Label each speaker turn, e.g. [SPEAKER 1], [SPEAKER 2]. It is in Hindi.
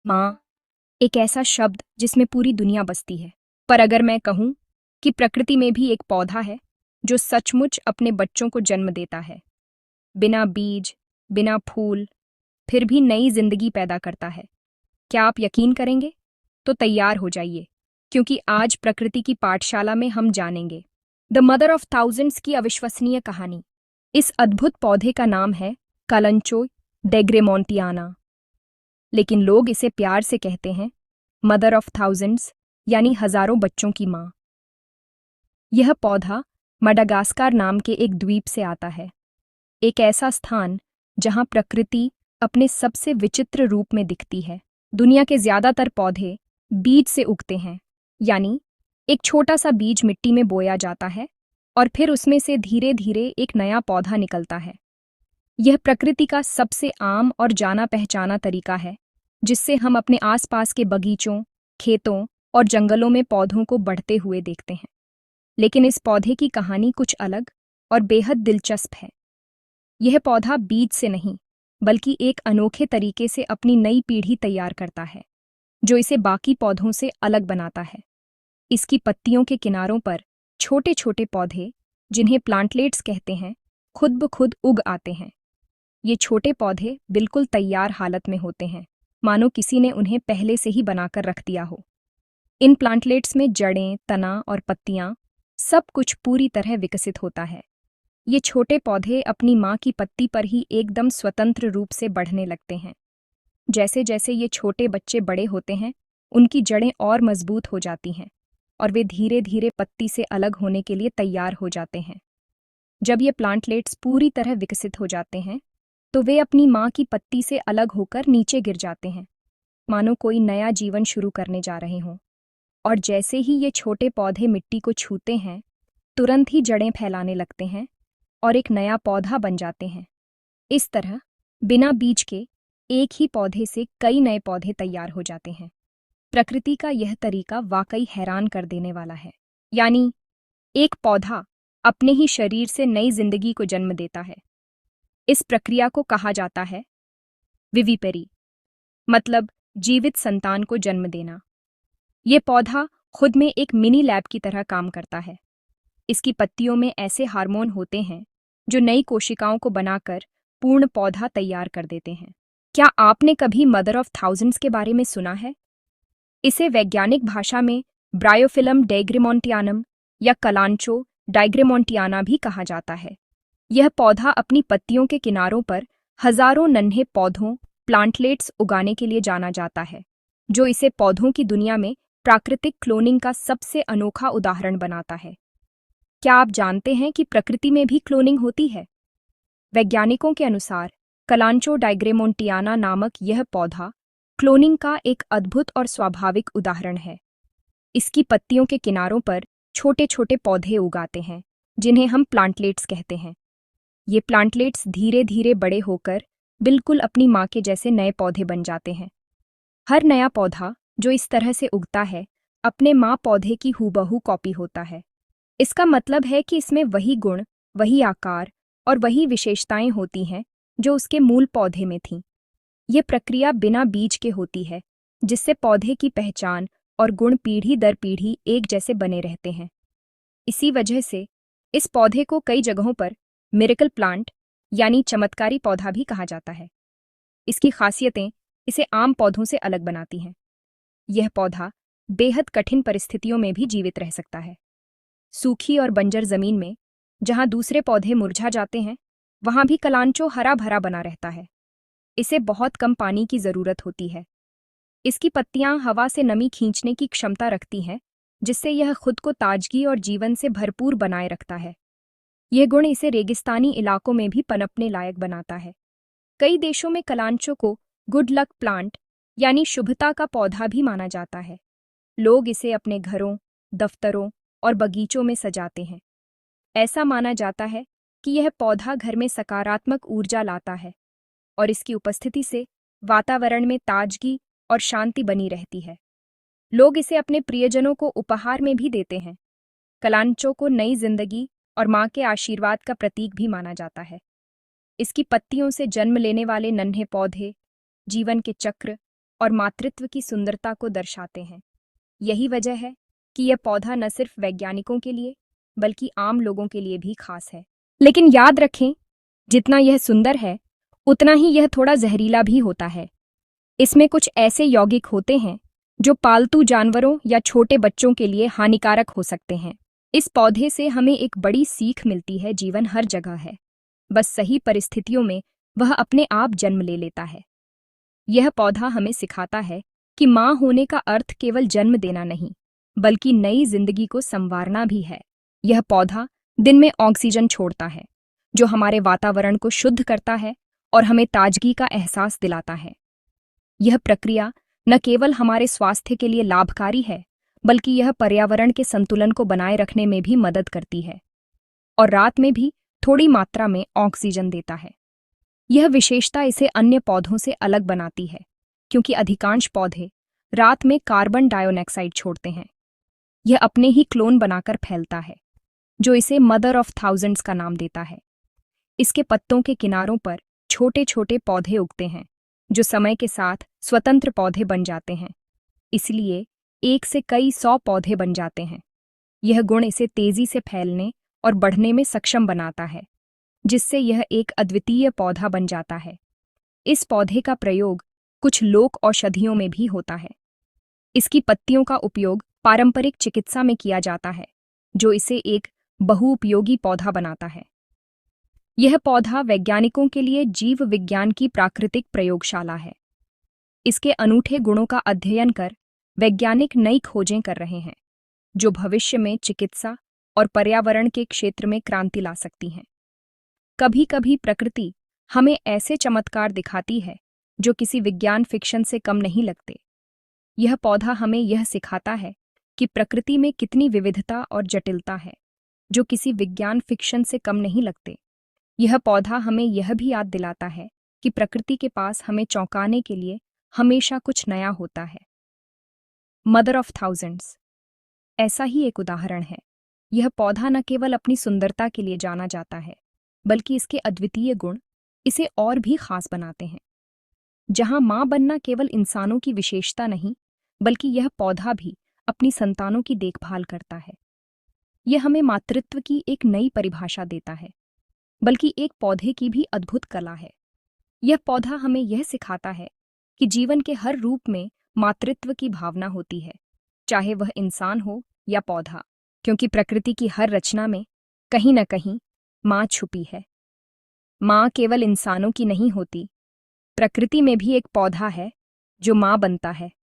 [SPEAKER 1] माँ एक ऐसा शब्द जिसमें पूरी दुनिया बसती है। पर अगर मैं कहूँ कि प्रकृति में भी एक पौधा है जो सचमुच अपने बच्चों को जन्म देता है, बिना बीज, बिना फूल, फिर भी नई जिंदगी पैदा करता है, क्या आप यकीन करेंगे? तो तैयार हो जाइए, क्योंकि आज प्रकृति की पाठशाला में हम जानेंगे द मदर ऑफ थाउजेंड्स की अविश्वसनीय कहानी। इस अद्भुत पौधे का नाम है कालांचो डेग्रेमोंटियाना, लेकिन लोग इसे प्यार से कहते हैं मदर ऑफ थाउजेंड्स, यानी हजारों बच्चों की माँ। यह पौधा मडागास्कार नाम के एक द्वीप से आता है, एक ऐसा स्थान जहां प्रकृति अपने सबसे विचित्र रूप में दिखती है। दुनिया के ज्यादातर पौधे बीज से उगते हैं, यानी एक छोटा सा बीज मिट्टी में बोया जाता है और फिर उसमें से धीरे धीरे एक नया पौधा निकलता है। यह प्रकृति का सबसे आम और जाना पहचाना तरीका है जिससे हम अपने आसपास के बगीचों, खेतों और जंगलों में पौधों को बढ़ते हुए देखते हैं। लेकिन इस पौधे की कहानी कुछ अलग और बेहद दिलचस्प है। यह पौधा बीज से नहीं, बल्कि एक अनोखे तरीके से अपनी नई पीढ़ी तैयार करता है, जो इसे बाकी पौधों से अलग बनाता है। इसकी पत्तियों के किनारों पर छोटे छोटे पौधे, जिन्हें प्लांटलेट्स कहते हैं, खुद ब खुद उग आते हैं। ये छोटे पौधे बिल्कुल तैयार हालत में होते हैं, मानो किसी ने उन्हें पहले से ही बनाकर रख दिया हो। इन प्लांटलेट्स में जड़ें, तना और पत्तियां, सब कुछ पूरी तरह विकसित होता है। ये छोटे पौधे अपनी माँ की पत्ती पर ही एकदम स्वतंत्र रूप से बढ़ने लगते हैं। जैसे जैसे ये छोटे बच्चे बड़े होते हैं, उनकी जड़ें और मजबूत हो जाती हैं और वे धीरे धीरे पत्ती से अलग होने के लिए तैयार हो जाते हैं। जब ये प्लांटलेट्स पूरी तरह विकसित हो जाते हैं, तो वे अपनी माँ की पत्ती से अलग होकर नीचे गिर जाते हैं, मानो कोई नया जीवन शुरू करने जा रहे हों। और जैसे ही ये छोटे पौधे मिट्टी को छूते हैं, तुरंत ही जड़ें फैलाने लगते हैं और एक नया पौधा बन जाते हैं। इस तरह बिना बीज के एक ही पौधे से कई नए पौधे तैयार हो जाते हैं। प्रकृति का यह तरीका वाकई हैरान कर देने वाला है। यानी एक पौधा अपने ही शरीर से नई जिंदगी को जन्म देता है। इस प्रक्रिया को कहा जाता है विविपेरी, मतलब जीवित संतान को जन्म देना। ये पौधा खुद में एक मिनी लैब की तरह काम करता है। इसकी पत्तियों में ऐसे हार्मोन होते हैं जो नई कोशिकाओं को बनाकर पूर्ण पौधा तैयार कर देते हैं। क्या आपने कभी मदर ऑफ थाउजेंड्स के बारे में सुना है? इसे वैज्ञानिक भाषा में ब्रायोफिलम डेग्रेमोंटियानम या कलांचो डाइग्रेमोंटियाना भी कहा जाता है। यह पौधा अपनी पत्तियों के किनारों पर हजारों नन्हे पौधों, प्लांटलेट्स उगाने के लिए जाना जाता है, जो इसे पौधों की दुनिया में प्राकृतिक क्लोनिंग का सबसे अनोखा उदाहरण बनाता है। क्या आप जानते हैं कि प्रकृति में भी क्लोनिंग होती है? वैज्ञानिकों के अनुसार कलांचो डाइग्रेमोंटियाना नामक यह पौधा क्लोनिंग का एक अद्भुत और स्वाभाविक उदाहरण है। इसकी पत्तियों के किनारों पर छोटे छोटे पौधे उगाते हैं, जिन्हें हम प्लांटलेट्स कहते हैं। ये प्लांटलेट्स धीरे धीरे बड़े होकर बिल्कुल अपनी माँ के जैसे नए पौधे बन जाते हैं। हर नया पौधा जो इस तरह से उगता है, अपने माँ पौधे की हूबहू कॉपी होता है। इसका मतलब है कि इसमें वही गुण, वही आकार और वही विशेषताएं होती हैं जो उसके मूल पौधे में थीं। ये प्रक्रिया बिना बीज के होती है, जिससे पौधे की पहचान और गुण पीढ़ी दर पीढ़ी एक जैसे बने रहते हैं। इसी वजह से इस पौधे को कई जगहों पर मिरेकल प्लांट, यानी चमत्कारी पौधा भी कहा जाता है। इसकी खासियतें इसे आम पौधों से अलग बनाती हैं। यह पौधा बेहद कठिन परिस्थितियों में भी जीवित रह सकता है। सूखी और बंजर जमीन में, जहां दूसरे पौधे मुरझा जाते हैं, वहां भी कलांचो हरा भरा बना रहता है। इसे बहुत कम पानी की जरूरत होती है। इसकी पत्तियां हवा से नमी खींचने की क्षमता रखती हैं, जिससे यह खुद को ताजगी और जीवन से भरपूर बनाए रखता है। यह गुण इसे रेगिस्तानी इलाकों में भी पनपने लायक बनाता है। कई देशों में कलांचो को गुड लक प्लांट, यानी शुभता का पौधा भी माना जाता है। लोग इसे अपने घरों, दफ्तरों और बगीचों में सजाते हैं। ऐसा माना जाता है कि यह पौधा घर में सकारात्मक ऊर्जा लाता है और इसकी उपस्थिति से वातावरण में ताजगी और शांति बनी रहती है। लोग इसे अपने प्रियजनों को उपहार में भी देते हैं। कलांचो को नई जिंदगी और माँ के आशीर्वाद का प्रतीक भी माना जाता है। इसकी पत्तियों से जन्म लेने वाले नन्हे पौधे जीवन के चक्र, और मातृत्व की सुंदरता को दर्शाते हैं। यही वजह है कि यह पौधा न सिर्फ वैज्ञानिकों के लिए बल्कि आम लोगों के लिए भी खास है। लेकिन याद रखें, जितना यह सुंदर है उतना ही यह थोड़ा जहरीला भी होता है। इसमें कुछ ऐसे यौगिक होते हैं जो पालतू जानवरों या छोटे बच्चों के लिए हानिकारक हो सकते हैं। इस पौधे से हमें एक बड़ी सीख मिलती है, जीवन हर जगह है, बस सही परिस्थितियों में वह अपने आप जन्म ले लेता है। यह पौधा हमें सिखाता है कि माँ होने का अर्थ केवल जन्म देना नहीं, बल्कि नई जिंदगी को संवारना भी है। यह पौधा दिन में ऑक्सीजन छोड़ता है, जो हमारे वातावरण को शुद्ध करता है और हमें ताजगी का एहसास दिलाता है। यह प्रक्रिया न केवल हमारे स्वास्थ्य के लिए लाभकारी है, बल्कि यह पर्यावरण के संतुलन को बनाए रखने में भी मदद करती है और रात में भी थोड़ी मात्रा में ऑक्सीजन देता है। यह विशेषता इसे अन्य पौधों से अलग बनाती है, क्योंकि अधिकांश पौधे रात में कार्बन डाइऑक्साइड छोड़ते हैं। यह अपने ही क्लोन बनाकर फैलता है, जो इसे मदर ऑफ थाउजेंड्स का नाम देता है। इसके पत्तों के किनारों पर छोटे छोटे पौधे उगते हैं, जो समय के साथ स्वतंत्र पौधे बन जाते हैं। इसलिए एक से कई 100 पौधे बन जाते हैं। यह गुण इसे तेजी से फैलने और बढ़ने में सक्षम बनाता है, जिससे यह एक अद्वितीय पौधा बन जाता है। इस पौधे का प्रयोग कुछ लोक औषधियों में भी होता है। इसकी पत्तियों का उपयोग पारंपरिक चिकित्सा में किया जाता है, जो इसे एक बहुउपयोगी पौधा बनाता है। यह पौधा वैज्ञानिकों के लिए जीव विज्ञान की प्राकृतिक प्रयोगशाला है। इसके अनूठे गुणों का अध्ययन कर वैज्ञानिक नई खोजें कर रहे हैं, जो भविष्य में चिकित्सा और पर्यावरण के क्षेत्र में क्रांति ला सकती हैं। कभी कभी प्रकृति हमें ऐसे चमत्कार दिखाती है जो किसी विज्ञान फिक्शन से कम नहीं लगते। यह पौधा हमें यह सिखाता है कि प्रकृति में कितनी विविधता और जटिलता है, जो किसी विज्ञान फिक्शन से कम नहीं लगते। यह पौधा हमें यह भी याद दिलाता है कि प्रकृति के पास हमें चौंकाने के लिए हमेशा कुछ नया होता है। मदर ऑफ थाउजेंड्स ऐसा ही एक उदाहरण है। यह पौधा न केवल अपनी सुंदरता के लिए जाना जाता है, बल्कि इसके अद्वितीय गुण इसे और भी खास बनाते हैं। जहां मां बनना केवल इंसानों की विशेषता नहीं, बल्कि यह पौधा भी अपनी संतानों की देखभाल करता है। यह हमें मातृत्व की एक नई परिभाषा देता है, बल्कि एक पौधे की भी अद्भुत कला है। यह पौधा हमें यह सिखाता है कि जीवन के हर रूप में मातृत्व की भावना होती है, चाहे वह इंसान हो या पौधा, क्योंकि प्रकृति की हर रचना में कहीं न कहीं माँ छुपी है। माँ केवल इंसानों की नहीं होती, प्रकृति में भी एक पौधा है जो माँ बनता है।